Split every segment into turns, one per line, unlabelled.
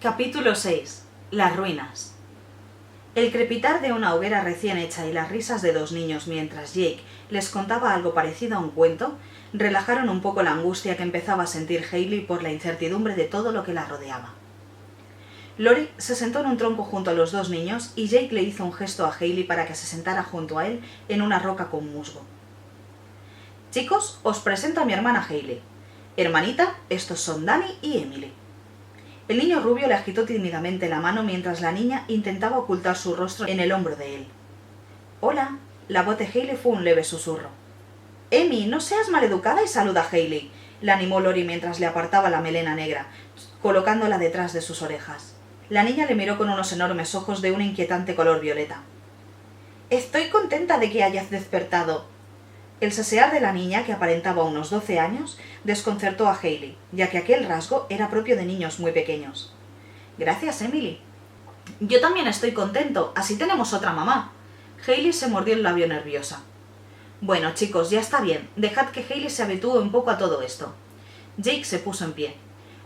Capítulo 6. Las ruinas. El crepitar de una hoguera recién hecha y las risas de dos niños mientras Jake les contaba algo parecido a un cuento relajaron un poco la angustia que empezaba a sentir Hayley por la incertidumbre de todo lo que la rodeaba. Lori se sentó en un tronco junto a los dos niños y Jake le hizo un gesto a Hayley para que se sentara junto a él en una roca con musgo. Chicos, os presento a mi hermana Hayley. Hermanita, estos son Danny y Emily. El niño rubio le agitó tímidamente la mano mientras la niña intentaba ocultar su rostro en el hombro de él. «Hola», la voz de Hayley fue un leve susurro. «Emi, no seas maleducada y saluda a Hayley», la animó Lori mientras le apartaba la melena negra, colocándola detrás de sus orejas. La niña le miró con unos enormes ojos de un inquietante color violeta. «Estoy contenta de que hayas despertado». El sesear de la niña, que aparentaba unos 12 años, desconcertó a Hayley, ya que aquel rasgo era propio de niños muy pequeños. «Gracias, Emily». «Yo también estoy contento, así tenemos otra mamá». Hayley se mordió el labio nerviosa. «Bueno, chicos, ya está bien, dejad que Hayley se habitúe un poco a todo esto». Jake se puso en pie.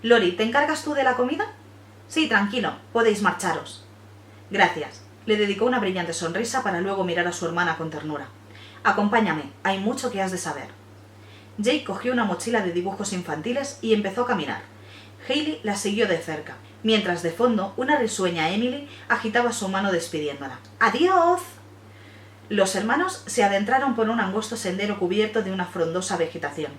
«Lori, ¿te encargas tú de la comida?» «Sí, tranquilo, podéis marcharos». «Gracias». Le dedicó una brillante sonrisa para luego mirar a su hermana con ternura. «Acompáñame, hay mucho que has de saber». Jake cogió una mochila de dibujos infantiles y empezó a caminar. Hayley la siguió de cerca, mientras de fondo una risueña Emily agitaba su mano despidiéndola. «¡Adiós!». Los hermanos se adentraron por un angosto sendero cubierto de una frondosa vegetación.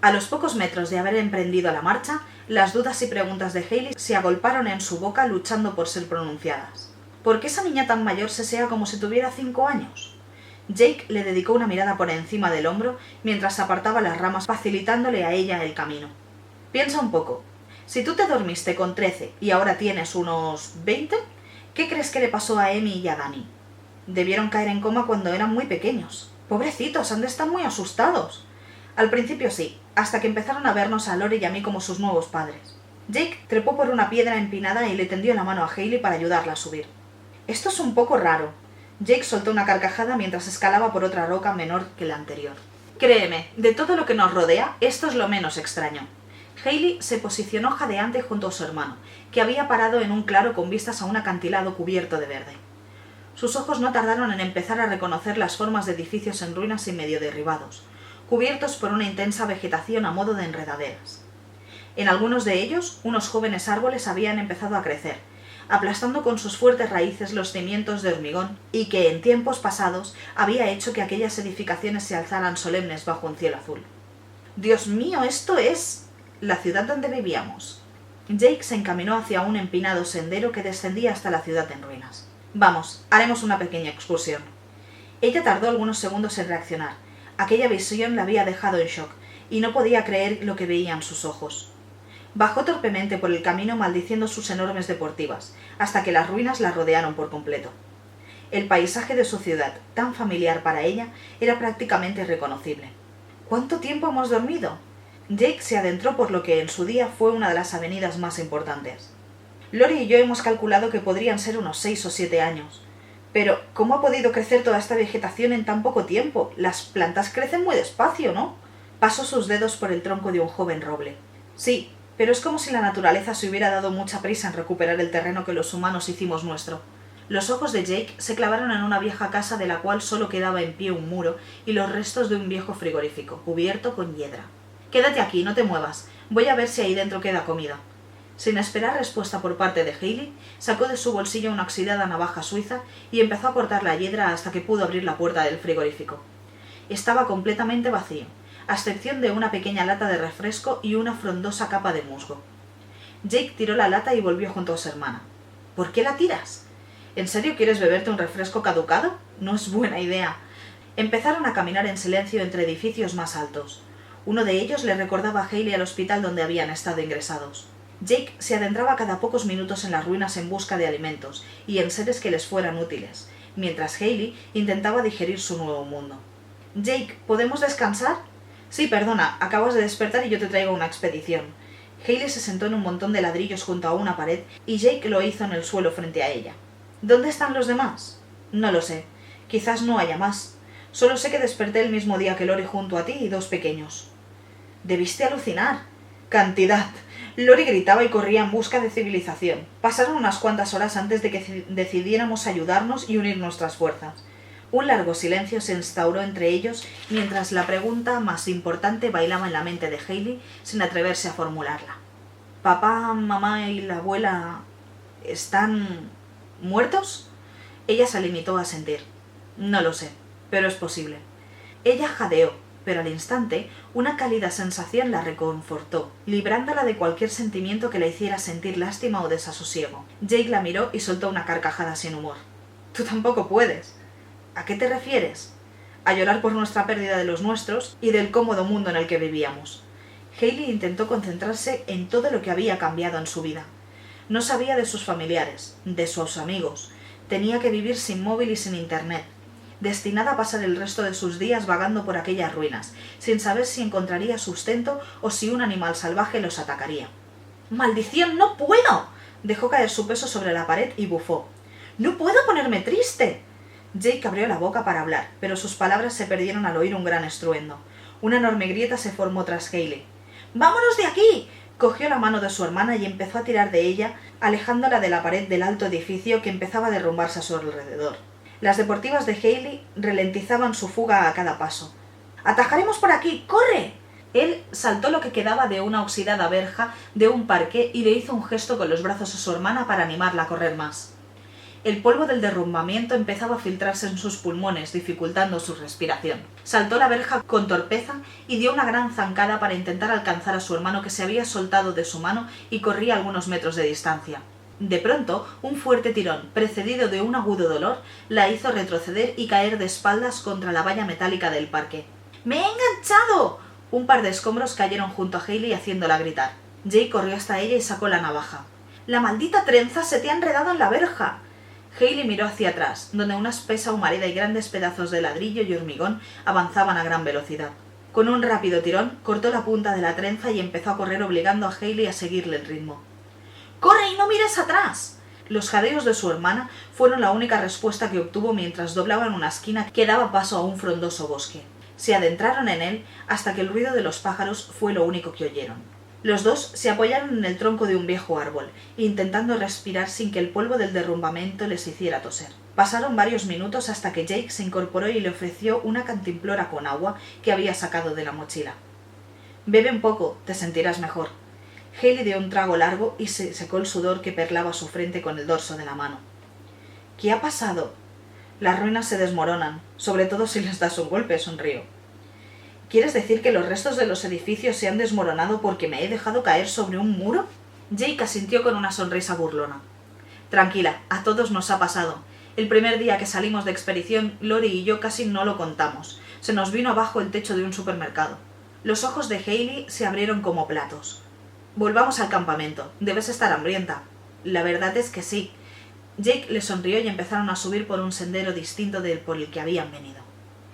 A los pocos metros de haber emprendido la marcha, las dudas y preguntas de Hayley se agolparon en su boca luchando por ser pronunciadas. ¿Por qué esa niña tan mayor sesea como si tuviera 5 años? Jake le dedicó una mirada por encima del hombro mientras apartaba las ramas facilitándole a ella el camino. «Piensa un poco. Si tú te dormiste con 13 y ahora tienes unos 20, ¿qué crees que le pasó a Emmy y a Danny? Debieron caer en coma cuando eran muy pequeños. Pobrecitos, han de estar muy asustados». «Al principio sí, hasta que empezaron a vernos a Lori y a mí como sus nuevos padres». Jake trepó por una piedra empinada y le tendió la mano a Hayley para ayudarla a subir. «Esto es un poco raro». Jake soltó una carcajada mientras escalaba por otra roca menor que la anterior. «Créeme, de todo lo que nos rodea, esto es lo menos extraño». Hayley se posicionó jadeante junto a su hermano, que había parado en un claro con vistas a un acantilado cubierto de verde. Sus ojos no tardaron en empezar a reconocer las formas de edificios en ruinas y medio derribados, cubiertos por una intensa vegetación a modo de enredaderas. En algunos de ellos, unos jóvenes árboles habían empezado a crecer, aplastando con sus fuertes raíces los cimientos de hormigón y que en tiempos pasados había hecho que aquellas edificaciones se alzaran solemnes bajo un cielo azul. «Dios mío, esto es la ciudad donde vivíamos». Jake se encaminó hacia un empinado sendero que descendía hasta la ciudad en ruinas. «Vamos, haremos una pequeña excursión». Ella tardó algunos segundos en reaccionar. Aquella visión la había dejado en shock, y no podía creer lo que veían sus ojos. Bajó torpemente por el camino maldiciendo sus enormes deportivas, hasta que las ruinas la rodearon por completo. El paisaje de su ciudad, tan familiar para ella, era prácticamente irreconocible. «¿Cuánto tiempo hemos dormido?». Jake se adentró por lo que en su día fue una de las avenidas más importantes. «Lori y yo hemos calculado que podrían ser unos 6 o 7 años. Pero, ¿cómo ha podido crecer toda esta vegetación en tan poco tiempo? Las plantas crecen muy despacio, ¿no?». Pasó sus dedos por el tronco de un joven roble. «Sí, pero es como si la naturaleza se hubiera dado mucha prisa en recuperar el terreno que los humanos hicimos nuestro». Los ojos de Jake se clavaron en una vieja casa de la cual solo quedaba en pie un muro y los restos de un viejo frigorífico, cubierto con hiedra. «Quédate aquí, no te muevas. Voy a ver si ahí dentro queda comida». Sin esperar respuesta por parte de Hayley, sacó de su bolsillo una oxidada navaja suiza y empezó a cortar la hiedra hasta que pudo abrir la puerta del frigorífico. Estaba completamente vacío, a excepción de una pequeña lata de refresco y una frondosa capa de musgo. Jake tiró la lata y volvió junto a su hermana. «¿Por qué la tiras? ¿En serio quieres beberte un refresco caducado? No es buena idea». Empezaron a caminar en silencio entre edificios más altos. Uno de ellos le recordaba a Hayley al hospital donde habían estado ingresados. Jake se adentraba cada pocos minutos en las ruinas en busca de alimentos y en seres que les fueran útiles, mientras Hayley intentaba digerir su nuevo mundo. «Jake, ¿podemos descansar?» «Sí, perdona, acabas de despertar y yo te traigo una expedición». Hayley se sentó en un montón de ladrillos junto a una pared y Jake lo hizo en el suelo frente a ella. «¿Dónde están los demás?» «No lo sé. Quizás no haya más. Solo sé que desperté el mismo día que Lori junto a ti y 2 pequeños». «Debiste alucinar». «Cantidad. Lori gritaba y corría en busca de civilización. Pasaron unas cuantas horas antes de que decidiéramos ayudarnos y unir nuestras fuerzas. Un largo silencio se instauró entre ellos mientras la pregunta más importante bailaba en la mente de Hayley sin atreverse a formularla. ¿Papá, mamá y la abuela están muertos? Ella se limitó a sentir. No lo sé, pero es posible. Ella jadeó, pero al instante una cálida sensación la reconfortó, librándola de cualquier sentimiento que la hiciera sentir lástima o desasosiego. Jake la miró y soltó una carcajada sin humor. Tú tampoco puedes. ¿A qué te refieres? A llorar por nuestra pérdida de los nuestros y del cómodo mundo en el que vivíamos. Hayley intentó concentrarse en todo lo que había cambiado en su vida. No sabía de sus familiares, de sus amigos. Tenía que vivir sin móvil y sin internet, destinada a pasar el resto de sus días vagando por aquellas ruinas, sin saber si encontraría sustento o si un animal salvaje los atacaría. ¡Maldición, no puedo! Dejó caer su peso sobre la pared y bufó. ¡No puedo ponerme triste! Jake abrió la boca para hablar, pero sus palabras se perdieron al oír un gran estruendo. Una enorme grieta se formó tras Hayley. ¡Vámonos de aquí! Cogió la mano de su hermana y empezó a tirar de ella, alejándola de la pared del alto edificio que empezaba a derrumbarse a su alrededor. Las deportivas de Hayley ralentizaban su fuga a cada paso. ¡Atajaremos por aquí! ¡Corre! Él saltó lo que quedaba de una oxidada verja de un parque y le hizo un gesto con los brazos a su hermana para animarla a correr más. El polvo del derrumbamiento empezaba a filtrarse en sus pulmones, dificultando su respiración. Saltó la verja con torpeza y dio una gran zancada para intentar alcanzar a su hermano, que se había soltado de su mano y corría algunos metros de distancia. De pronto, un fuerte tirón, precedido de un agudo dolor, la hizo retroceder y caer de espaldas contra la valla metálica del parque. ¡Me he enganchado! Un par de escombros cayeron junto a Hayley haciéndola gritar. Jake corrió hasta ella y sacó la navaja. ¡La maldita trenza se te ha enredado en la verja! Hayley miró hacia atrás, donde una espesa humareda y grandes pedazos de ladrillo y hormigón avanzaban a gran velocidad. Con un rápido tirón, cortó la punta de la trenza y empezó a correr obligando a Hayley a seguirle el ritmo. ¡Corre y no mires atrás! Los jadeos de su hermana fueron la única respuesta que obtuvo mientras doblaban una esquina que daba paso a un frondoso bosque. Se adentraron en él hasta que el ruido de los pájaros fue lo único que oyeron. Los dos se apoyaron en el tronco de un viejo árbol, intentando respirar sin que el polvo del derrumbamiento les hiciera toser. Pasaron varios minutos hasta que Jake se incorporó y le ofreció una cantimplora con agua que había sacado de la mochila. «Bebe un poco, te sentirás mejor». Hayley dio un trago largo y se secó el sudor que perlaba su frente con el dorso de la mano. «¿Qué ha pasado?» «Las ruinas se desmoronan, sobre todo si les das un golpe», sonrió. ¿Quieres decir que los restos de los edificios se han desmoronado porque me he dejado caer sobre un muro? Jake asintió con una sonrisa burlona. Tranquila, a todos nos ha pasado. El primer día que salimos de expedición, Lori y yo casi no lo contamos. Se nos vino abajo el techo de un supermercado. Los ojos de Hayley se abrieron como platos. Volvamos al campamento. Debes estar hambrienta. La verdad es que sí. Jake le sonrió y empezaron a subir por un sendero distinto del por el que habían venido.